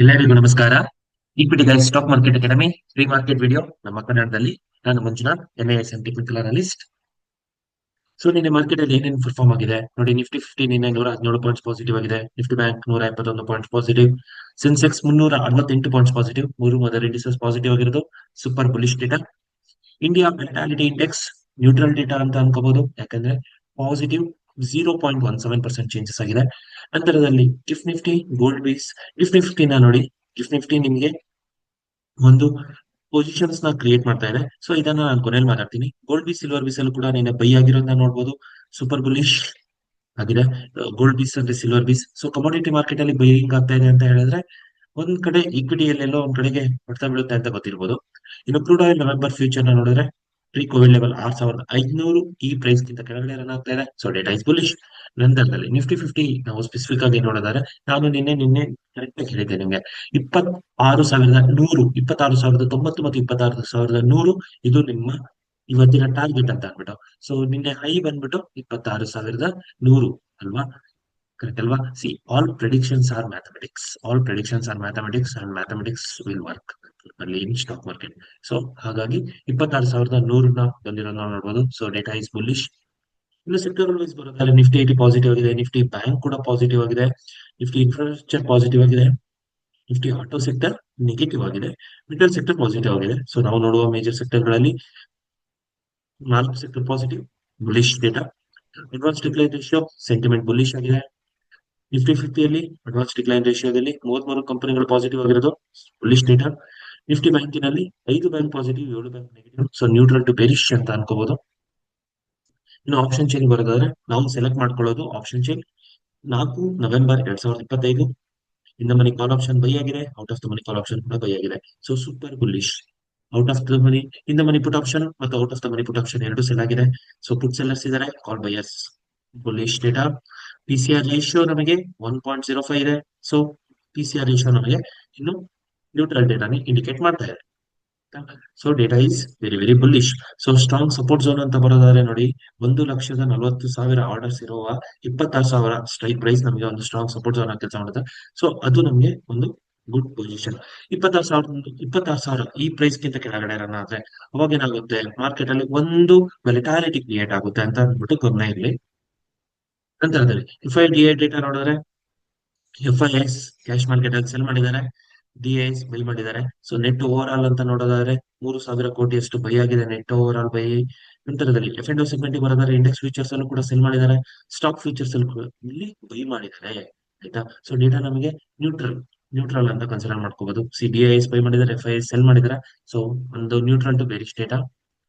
ಎಲ್ಲರಿಗೂ ನಮಸ್ಕಾರ. Equity guys stock market academy free market video ನಮ್ಮ ಕನ್ನಡದಲ್ಲಿ. ನಾನು Manjunath, NISM technical analyst. So ನಿನ್ನೆ ಮಾರ್ಕೆಟ್ ಅಲ್ಲಿ ಏನೇನು ಪರ್ಫಾರ್ಮ್ ಆಗಿದೆ ನೋಡಿ. ನಿಫ್ಟಿ 50 ನಿನ್ನೆ 117 ಪಾಯಿಂಟ್ಸ್ ಪಾಸಿಟಿವ್ ಆಗಿದೆ. Nifty bank 171 points positive. Sensex 368 points positive. ಮೂರು ಮದರ್ ಇಂಡಿಸಸ್ ಪಾಸಿಟಿವ್ ಆಗಿರೋದು. Super bullish data. India volatility index neutral data ಅಂತ ಅನ್ಕೋಬಹುದು, ಯಾಕಂದ್ರೆ ಪಾಸಿಟಿವ್ 0.17% ಚೇಂಜಸ್ ಆಗಿದೆ. ನಂತರದಲ್ಲಿ gift Nifty, gold bees. Gift ನಿಫ್ಟಿನ ನೋಡಿ. ಗಿಫ್ಟ್ ನಿಫ್ಟಿ ನಿಮ್ಗೆ ಒಂದು ಪೊಸಿಷನ್ಸ್ ನ ಕ್ರಿಯೇಟ್ ಮಾಡ್ತಾ ಇದೆ. ಸೊ ಇದನ್ನ ನಾನು ಕೊನೆಯಲ್ಲಿ ಮಾತಾಡ್ತೀನಿ. ಗೋಲ್ಡ್ ಬೀಸ್, ಸಿಲ್ವರ್ ಬೀಸ್ ಅಲ್ಲೂ ಕೂಡ ನಿನ್ನೆ ಬೈ ಆಗಿರೋದನ್ನ ನೋಡಬಹುದು. ಸೂಪರ್ ಬುಲಿಶ್ ಆಗಿದೆ ಗೋಲ್ಡ್ ಬೀಸ್ ಅಂದ್ರೆ ಸಿಲ್ವರ್ ಬೀಸ್. ಸೊ ಕಮೋಡಿಟಿ ಮಾರ್ಕೆಟ್ ಅಲ್ಲಿ ಬೈಯಿಂಗ್ ಆಗ್ತಾ ಇದೆ ಅಂತ ಹೇಳಿದ್ರೆ ಒಂದ್ ಕಡೆ ಈಕ್ವಿಟಿಯಲ್ಲಿ ಎಲ್ಲೋ ಒಂದ್ ಕಡೆಗೆ ಹೊಡ್ತಾ ಬೀಳುತ್ತೆ ಅಂತ ಗೊತ್ತಿರ್ಬೋದು. ಇನ್ನು ಕ್ರೂಡ್ ಆಯಿಲ್ ನವೆಂಬರ್ ಫ್ಯೂಚರ್ ನ ನೋಡಿದ್ರೆ ಪ್ರೀ ಕೋವಿಡ್ ಲೆವೆಲ್ 6500 ಈ ಪ್ರೈಸ್ ಗಿಂತ ಕೆಳಗಡೆ ರನ್ ಆಗ್ತಾ ಇದೆ. So data is bullish. ನಂತರದಲ್ಲಿ ನಿಫ್ಟಿ 50 ನಾವು ಸ್ಪೆಸಿಫಿಕ್ ಆಗಿ ನೋಡಿದರೆ, ನಾನು ನಿನ್ನೆ ಕರೆಕ್ಟ್ ಆಗಿ ಹೇಳಿದ್ದೆ ನಿಮ್ಗೆ. 26,100, 26,090 ಮತ್ತು 26,100 ಇದು ನಿಮ್ಮ ಇವತ್ತಿನ ಟಾರ್ಗೆಟ್ ಅಂತ ಅಂದ್ಬಿಟ್ಟು. ಸೊ ನಿನ್ನೆ ಹೈ ಬಂದ್ಬಿಟ್ಟು 26,100 ಅಲ್ವಾ? ಕರೆಕ್ಟ್ ಅಲ್ವಾ? See, all predictions are mathematics. All predictions are mathematics and mathematics will work ಅಲ್ಲಿ ಇನ್ ಸ್ಟಾಕ್ ಮಾರ್ಕೆಟ್. ಸೊ ಹಾಗಾಗಿ 26,100ನ ಬಂದಿರೋದನ್ನ ನೋಡಬಹುದು. So data is bullish. ಇನ್ನು ಸೆಕ್ಟರ್ ವೈಸ್ ಬರೋದಾದ್ರೆ ನಿಫ್ಟಿ 80 ಪಾಸಿಟಿವ್ ಆಗಿದೆ. ನಿಫ್ಟಿ ಬ್ಯಾಂಕ್ ಕೂಡ ಪಾಸಿಟಿವ್ ಆಗಿದೆ. ನಿಫ್ಟಿ ಇನ್ಫ್ರಾಸ್ಟ್ರಕ್ಚರ್ ಪಾಸಿಟಿವ್ ಆಗಿದೆ. ನಿಫ್ಟಿ ಆಟೋ ಸೆಕ್ಟರ್ ನೆಗೆಟಿವ್ ಆಗಿದೆ. ಮೆಟಲ್ ಸೆಕ್ಟರ್ ಪಾಸಿಟಿವ್ ಆಗಿದೆ. ಸೊ ನಾವು ನೋಡುವ ಮೇಜರ್ ಸೆಕ್ಟರ್ ಗಳಲ್ಲಿ 4 sector positive bullish data. Advance decline ratio sentiment bullish ಆಗಿದೆ. ನಿಫ್ಟಿ 50ಯಲ್ಲಿ ಅಡ್ವಾನ್ಸ್ ಡಿಕ್ಲೈನ್ ರೇಷಿಯೋದಲ್ಲಿ 33 ಕಂಪನಿಗಳು ಪಾಸಿಟಿವ್ ಆಗಿರೋದು, ಬುಲಿಶ್ ಡೇಟಾ. ನಿಫ್ಟಿ ಬ್ಯಾಂಕಿನಲ್ಲಿ 5 bank positive, 7 bank negative. So neutral to bearish ಅಂತ ಅನ್ಕೋಬಹುದು. ಇನ್ನು ಆಪ್ಷನ್ ಚೈನ್ ಬರೋದಾದ್ರೆ ನಾವು ಸೆಲೆಕ್ಟ್ ಮಾಡ್ಕೊಳ್ಳೋದು option chain 4 November 2025. In the money call option buy ಆಗಿದೆ. Out of the money call option ಕೂಡ ಬೈ ಆಗಿದೆ. So super bullish. Out of the money in the money put option ಮತ್ತು out of the money put option ಎರಡು sell ಆಗಿದೆ. So put sellers ಇದ್ದಾರೆ, call buyers. Bullish data. PCR ratio ನಮಗೆ 1.05 ಇದೆ. So PCR ratio ನಮಗೆ ಇನ್ನು neutral ಡೇಟಾని indicate ಮಾಡ್ತಾ ಇದೆ. So data is very very bullish. So strong support zone ಅಂತ ಬರೋದಾದ್ರೆ ನೋಡಿ, 1,40,000 ಆರ್ಡರ್ಸ್ ಇರುವ 26,000 ಸ್ಟ್ರೈಕ್ ಪ್ರೈಸ್ ನಮಗೆ ಒಂದು ಸ್ಟ್ರಾಂಗ್ ಸಪೋರ್ಟ್ ಝೋನ್ ಆಗಿ ಕೆಲಸ ಮಾಡುತ್ತೆ. ಸೊ ಅದು ನಮಗೆ ಒಂದು ಗುಡ್ ಪೊಸಿಷನ್. 26,000 ಈ ಪ್ರೈಸ್ ಗಿಂತ ಕೆಳಗಡೆ ರನ್ ಆದ್ರೆ ಅವಾಗ ಏನಾಗುತ್ತೆ, ಮಾರ್ಕೆಟ್ ಅಲ್ಲಿ ಒಂದು ವೆಲಿಟಾಲಿಟಿ ಕ್ರಿಯೇಟ್ ಆಗುತ್ತೆ ಅಂತ ಅಂದ್ಬಿಟ್ಟು ಗಮನ ಇರಲಿ. ನಂತರದಲ್ಲಿ FIDA ಡೇಟಾ ನೋಡಿದ್ರೆ, FIS ಕ್ಯಾಶ್ ಮಾರ್ಕೆಟ್ ಅಲ್ಲಿ ಸೆಲ್ ಮಾಡಿದ್ದಾರೆ, DIS ಬೈ ಮಾಡಿದ್ದಾರೆ. ಸೊ ನೆಟ್ ಓವರ್ ಆಲ್ ಅಂತ ನೋಡೋದಾದ್ರೆ 3,000 ಕೋಟಿಯಷ್ಟು ಬೈ ಆಗಿದೆ, ನೆಟ್ ಓವರ್ ಆಲ್ ಬೈ. ನಂತರದಲ್ಲಿ F&O ಸೆಗ್ಮೆಂಟ್ ಬರೋದಾದ್ರೆ ಇಂಡೆಕ್ಸ್ ಫ್ಯೂಚರ್ಸ್ ಅಲ್ಲೂ ಕೂಡ ಸೆಲ್ ಮಾಡಿದ್ದಾರೆ, ಸ್ಟಾಕ್ ಫ್ಯೂಚರ್ಸ್ ಅಲ್ಲೂ ಕೂಡ ಇಲ್ಲಿ ಬೈ ಮಾಡಿದ್ದಾರೆ. ಆಯ್ತಾ? ಸೊ ಡೇಟಾ ನಮಗೆ ನ್ಯೂಟ್ರಲ್ ನ್ಯೂಟ್ರಲ್ ಅಂತ ಕನ್ಸಿಡರ್ ಮಾಡ್ಕೋಬಹುದು. DIS ಬೈ ಮಾಡಿದ್ದಾರೆ, FIS ಸೆಲ್ ಮಾಡಿದ್ದಾರೆ. ಸೊ ಒಂದು neutral to bearish data.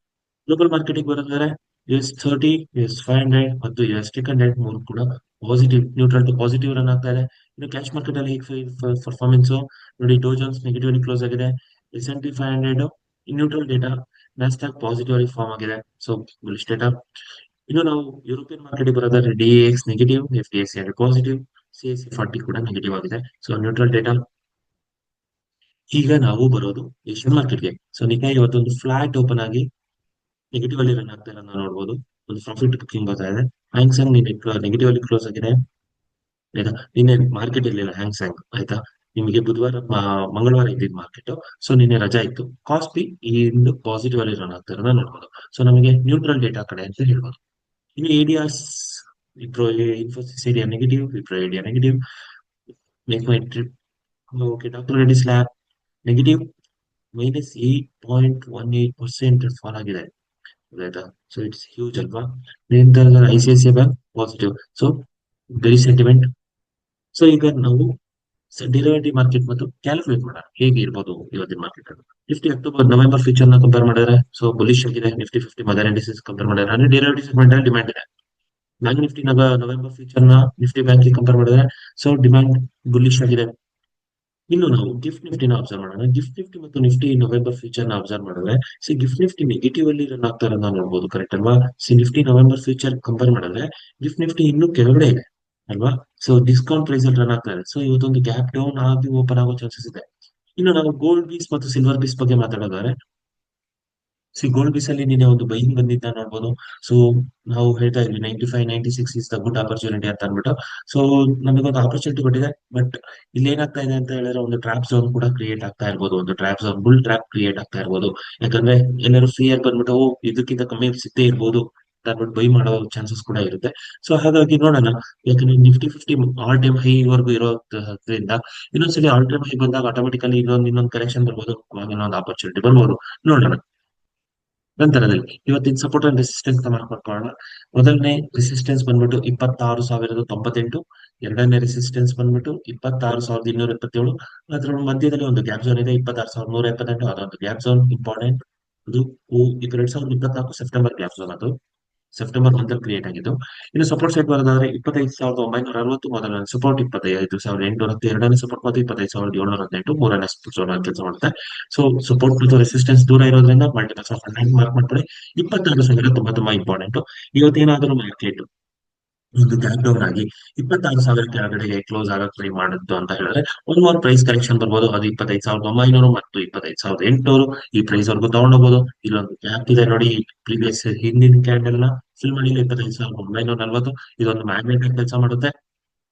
Global marketing ಬರೋದಾದ್ರೆ US30, US500 ಮತ್ತು US100 ಮೂರು ಕೂಡ positive, neutral to positive run ಆಗ್ತಾ ಇದೆ. ಇನ್ನು ಕ್ಯಾಶ್ ಮಾರ್ಕೆಟ್ ಅಲ್ಲಿ ಪರ್ಫಾರ್ಮೆನ್ಸ್ ನೋಡಿ, ಡೋ ಜೋನ್ಸ್ ನೆಗೆಟಿವ್ ಕ್ಲೋಸ್ ಆಗಿದೆ. S&P 500 neutral data. Nasdaq positive ಆಗಿ ಫಾರ್ಮ್ ಆಗಿದೆ. So bullish data. ಇನ್ನು ನಾವು ಯುರೋಪಿಯನ್ ಮಾರ್ಕೆಟ್ ಬರೋದಾದ್ರೆ DAX negative, FTSE positive, CAC 40 ಕೂಡ ನೆಗೆಟಿವ್ ಆಗಿದೆ. So neutral data. ಈಗ ನಾವು ಬರೋದು ಏಷ್ಯನ್ ಮಾರ್ಕೆಟ್ಗೆ. ಸೊ ನಿನ್ನೆ ಇವತ್ತೊಂದು ಫ್ಲಾಟ್ ಓಪನ್ ಆಗಿ ನೆಗೆಟಿವ್ ಅಲ್ಲಿ ರನ್ ಆಗ್ತಾ ಇರೋದನ್ನ ನೋಡಬಹುದು. ಒಂದು ಪ್ರಾಫಿಟ್ ಬುಕಿಂಗ್ ಬರ್ತಾ ಇದೆ. ಹ್ಯಾಂಗ್ಸೆಂಗ್ ನೆಗೆಟಿವ್ ಅಲ್ಲಿ ಕ್ಲೋಸ್ ಆಗಿದೆ. ಆಯ್ತಾ? ನಿನ್ನೆ ಮಾರ್ಕೆಟ್ ಇರಲಿಲ್ಲ ಹ್ಯಾಂಗ್ಸೆಂಗ್. ಆಯ್ತಾ? ನಿಮಗೆ ಬುಧವಾರ ಮಂಗಳವಾರ ಇದ್ದಿದ್ದು ಮಾರ್ಕೆಟ್. ಸೊ ನಿನ್ನೆ ರಜಾ ಇತ್ತು. ಕಾಸ್ಪಿ ಇಂದು ಪಾಸಿಟಿವ್ ಅಲ್ಲಿ ರನ್ ಆಗ್ತಾ ಇರೋದನ್ನ ನೋಡಬಹುದು. ಸೊ ನಮಗೆ ನ್ಯೂಟ್ರಲ್ ಡೇಟಾ ಕಡೆ ಅಂತ ಹೇಳ್ಬೋದು. ಇನ್ನು ADRs, Wipro Infosys area negative, Wipro area negative, make my trip okay, doctor Reddy's lab negative, -8.18% fall ಆಗಿದೆ. ಆಯ್ತಾ? ಸೊ ಇಟ್ಸ್ ಹ್ಯೂಜ್ ಅಲ್ವಾ? ನಂತರ ICICI bank positive. So very sentiment. So ಈಗ ನಾವು ಡಿರೈವೇಟಿವ್ ಮಾರ್ಕೆಟ್ ಮತ್ತು ಕ್ಯಾಲ್ಕುಲೇಟ್ ಮಾಡೋಣ ಹೇಗೆ ಇರ್ಬೋದು ಇವತ್ತಿನ ಮಾರ್ಕೆಟ್. ನಿಫ್ಟಿ ನವೆಂಬರ್ ಫ್ಯೂಚರ್ ನ ಕಂಪೇರ್ ಮಾಡಿದ್ರೆ ಸೊ ಬುಲಿಶ್ ಆಗಿದೆ. Nifty 50 ಮದರ್ ಇಂಡಿಸಸ್ ಕಂಪೇರ್ ಮಾಡಿದ್ರೆ ಅಂದ್ರೆ ಡಿರೈವೇಟಿವ್ ಸೆಗ್ಮೆಂಟ್ ಅಲ್ಲಿ ಡಿಮ್ಯಾಂಡ್ ಇದೆ. ಬ್ಯಾಂಕ್ ನಿಫ್ಟಿ ನವೆಂಬರ್ ಫ್ಯೂಚರ್ ನ ನಿಫ್ಟಿ ಬ್ಯಾಂಕ್ ಕಂಪೇರ್ ಮಾಡಿದ್ರೆ ಸೊ ಡಿಮ್ಯಾಂಡ್ ಬುಲಿಶ್ ಆಗಿದೆ. ಇನ್ನು ನಾವು ಗಿಫ್ಟ್ ನಿಫ್ಟಿನ ಅಬ್ಸರ್ವ್ ಮಾಡೋಣ. ಗಿಫ್ಟ್ ನಿಫ್ಟಿ ಮತ್ತು ನಿಫ್ಟಿ ನವೆಂಬರ್ ಫ್ಯೂಚರ್ ನ ಅಬ್ಸರ್ವ್ ಮಾಡಿದ್ರೆ ಗಿಫ್ಟ್ ನಿಫ್ಟಿ ನೆಗೆಟಿವ್ ಅಲ್ಲಿ ರನ್ ಆಗ್ತಾ ಇರೋದನ್ನ ನೋಡಬಹುದು. ಕರೆಕ್ಟ್ ಅಲ್ವಾ? ನಿಫ್ಟಿ ನವೆಂಬರ್ ಫ್ಯೂಚರ್ ಕಂಪೇರ್ ಮಾಡಿದ್ರೆ ಗಿಫ್ಟ್ ನಿಫ್ಟಿ ಇನ್ನೂ ಕೆಳಗಡೆ ಇದೆ ಅಲ್ವಾ? ಸೊ ಡಿಸ್ಕೌಂಟ್ ಪ್ರೈಸ್ ಅಲ್ಲಿ ರನ್ ಆಗ್ತಾ ಇದೆ. ಸೊ ಇವತ್ತೊಂದು ಗ್ಯಾಪ್ ಡೌನ್ ಆಗಿ ಓಪನ್ ಆಗೋ ಚಾನ್ಸಸ್ ಇದೆ. ಇನ್ನು ನಾವು ಗೋಲ್ಡ್ ಬೀಸ್ ಮತ್ತು ಸಿಲ್ವರ್ ಬೀಸ್ ಬಗ್ಗೆ ಮಾತಾಡೋದಾದ್ರೆ ಸಿ ಗೋಲ್ಡ್ ಬೀಸ್ ಅಲ್ಲಿ ನಿನ್ನೆ ಒಂದು ಬೈಯಿಂಗ್ ಬಂದಿದ್ದ ನೋಡ್ಬೋದು. ಸೊ ನಾವು ಹೇಳ್ತಾ ಇದ್ವಿ 95 96 ಇಸ್ ದ ಗುಡ್ ಆಪರ್ಚುನಿಟಿ ಅಂತ ಅಂದ್ಬಿಟ್ಟು. ಸೊ ನಮಗೊಂದು ಆಪರ್ಚುನಿಟಿ ಕೊಟ್ಟಿದೆ. ಬಟ್ ಇಲ್ಲಿ ಏನಾಗ್ತಾ ಇದೆ ಅಂತ ಹೇಳಿದ್ರೆ ಒಂದು ಟ್ರಾಪ್ ಝೋನ್ ಕೂಡ ಕ್ರಿಯೇಟ್ ಆಗ್ತಾ ಇರ್ಬೋದು, ಒಂದು trap zone bull trap create ಆಗ್ತಾ ಇರ್ಬೋದು. ಯಾಕಂದ್ರೆ ಎಲ್ಲರೂ ಫ್ರೀ ಆಗಿ ಬಂದ್ಬಿಟ್ಟು ಓ ಇದಕ್ಕಿಂತ ಕಮ್ಮಿ ಸಿಗ್ತೇ ಇರ್ಬೋದು ಅಂತ ಅಂದ್ಬಿಟ್ಟು ಬೈ ಮಾಡೋ ಚಾನ್ಸಸ್ ಕೂಡ ಇರುತ್ತೆ. ಸೊ ಹಾಗಾಗಿ ನೋಡೋಣ. ಯಾಕಂದ್ರೆ ನಿಫ್ಟಿ 50 ಆಲ್ ಟೈಮ್ ಹೈ ವರೆಗೂ ಇರೋದ್ರಿಂದ ಇನ್ನೊಂದ್ಸಲಿ ಆಲ್ ಟೈಮ್ ಹೈ ಬಂದಾಗ ಆಟೋಮೆಟಿಕಲಿ ಇನ್ನೊಂದು ಕರೆಕ್ಷನ್ ಬರ್ಬೋದು, ಅವಾಗ ಇನ್ನೊಂದು ಆಪರ್ಚುನಿಟಿ ಬರ್ಬೋದು. ನೋಡೋಣ. ನಂತರದಲ್ಲಿ ಇವತ್ತಿನ ಸಪೋರ್ಟ್ ಅಂಡ್ ರೆಸಿಸ್ಟೆನ್ಸ್ ಮಾಡ್ಕೊಳ್ಳೋಣ. ಮೊದಲನೇ ರೆಸಿಸ್ಟೆನ್ಸ್ ಬಂದ್ಬಿಟ್ಟು 26,098. ಎರಡನೇ ರೆಸಿಸ್ಟೆನ್ಸ್ ಬಂದ್ಬಿಟ್ಟು 26,277. ಅದ್ರ ಮಧ್ಯದಲ್ಲಿ ಒಂದು ಗ್ಯಾಪ್ ಝೋನ್ ಇದೆ 26,178. ಅದೊಂದು ಗ್ಯಾಪ್ ಝೋನ್ ಇಂಪಾರ್ಟೆಂಟ್. ಅದು 2024 ಸೆಪ್ಟೆಂಬರ್ ಗ್ಯಾಪ್ ಝೋನ್ ಅದು. ಸೆಪ್ಟೆಂಬರ್ 1 ಕ್ರಿಯೇಟ್ ಆಗಿದ್ದು. ಇನ್ನು ಸಪೋರ್ಟ್ ಸೈಡ್ ಬರೋದಾದ್ರೆ 25,960 ಮೊದಲನೇ ಸಪೋರ್ಟ್, 25,810 ಎರಡನೇ ಸಪೋರ್ಟ್ ಮತ್ತು 25,718 ಮೂರನೇ ಸಪೋರ್ಟ್ ಕೆಲಸ ಮಾಡುತ್ತೆ. ಸೊ ಸಪೋರ್ಟ್ ಮತ್ತು ರೆಸಿಸ್ಟೆನ್ಸ್ ದೂರ ಇರೋದ್ರಿಂದ ಮಲ್ಟಿಪಲ್ಸ್ ಆಫ್ 100 ಮಾರ್ಕ್ ಮಾಡ್ಕೊಳ್ಳಿ. 26,000 ತುಂಬಾ ತುಂಬಾ ಇಂಪಾರ್ಟೆಂಟ್. ಇವತ್ತೇನಾದ್ರೂ ಮಾರ್ಕೆಟ್ ಒಂದು ಗ್ಯಾಪ್ ಡೌನ್ ಆಗಿ 26,000 ಕೆಳಗಡೆಗೆ ಕ್ಲೋಸ್ ಆಗಕ್ ಟ್ರೈ ಮಾಡುತ್ತು ಅಂತ ಹೇಳಿದ್ರೆ ಒಂದು more ಪ್ರೈಸ್ ಕರೆಕ್ಷನ್ ಬರ್ಬೋದು. ಅದು 25,900 ಮತ್ತು 25,800 ಈ ಪ್ರೈಸ್ ವರ್ಗೂ ತಗೊಂಡೋಗ್ಬೋದು. ಇಲ್ಲೊಂದು ಗ್ಯಾಪ್ ಇದೆ ನೋಡಿ, ಪ್ರೀವಿಯಸ್ ಹಿಂದಿನ ಕ್ಯಾಂಡಲ್ ನ ಫಿಲ್ ಮಾಡಿ 25,940. ಇದೊಂದು ಮ್ಯಾಗ್ನೆಟ್ ಕೆಲಸ ಮಾಡುತ್ತೆ.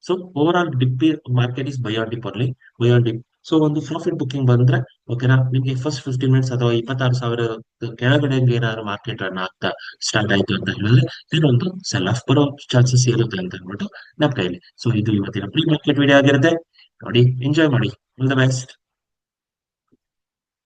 So overall dip market is buy on dip only, buy on dip. So ಒಂದು ಪ್ರಾಫಿಟ್ ಬುಕಿಂಗ್ ಬಂದ್ರೆ ಓಕೆನಾ, ನಿಮ್ಗೆ ಫಸ್ಟ್ 15 ಮಿನಿಟ್ಸ್ ಅಥವಾ 26,000 ಕೆಳಗಡೆ ಏನಾದ್ರು ಮಾರ್ಕೆಟ್ ರನ್ ಆಗ್ತಾ ಸ್ಟಾರ್ಟ್ ಆಯ್ತು ಅಂತ ಹೇಳಿದ್ರೆ ಇದೊಂದು ಸೆಲ್ ಆಫ್ ಬರೋ ಚಾನ್ಸಸ್ ಇರುತ್ತೆ ಅಂತ ಹೇಳ್ಬಿಟ್ಟು ನಮ್ಮ ಕೈಲಿ. ಸೊ ಇದು ಇವತ್ತಿನ ಪ್ರೀ ಮಾರ್ಕೆಟ್ ವಿಡಿಯೋ ಆಗಿರುತ್ತೆ. ನೋಡಿ, ಎಂಜಾಯ್ ಮಾಡಿ. All the best.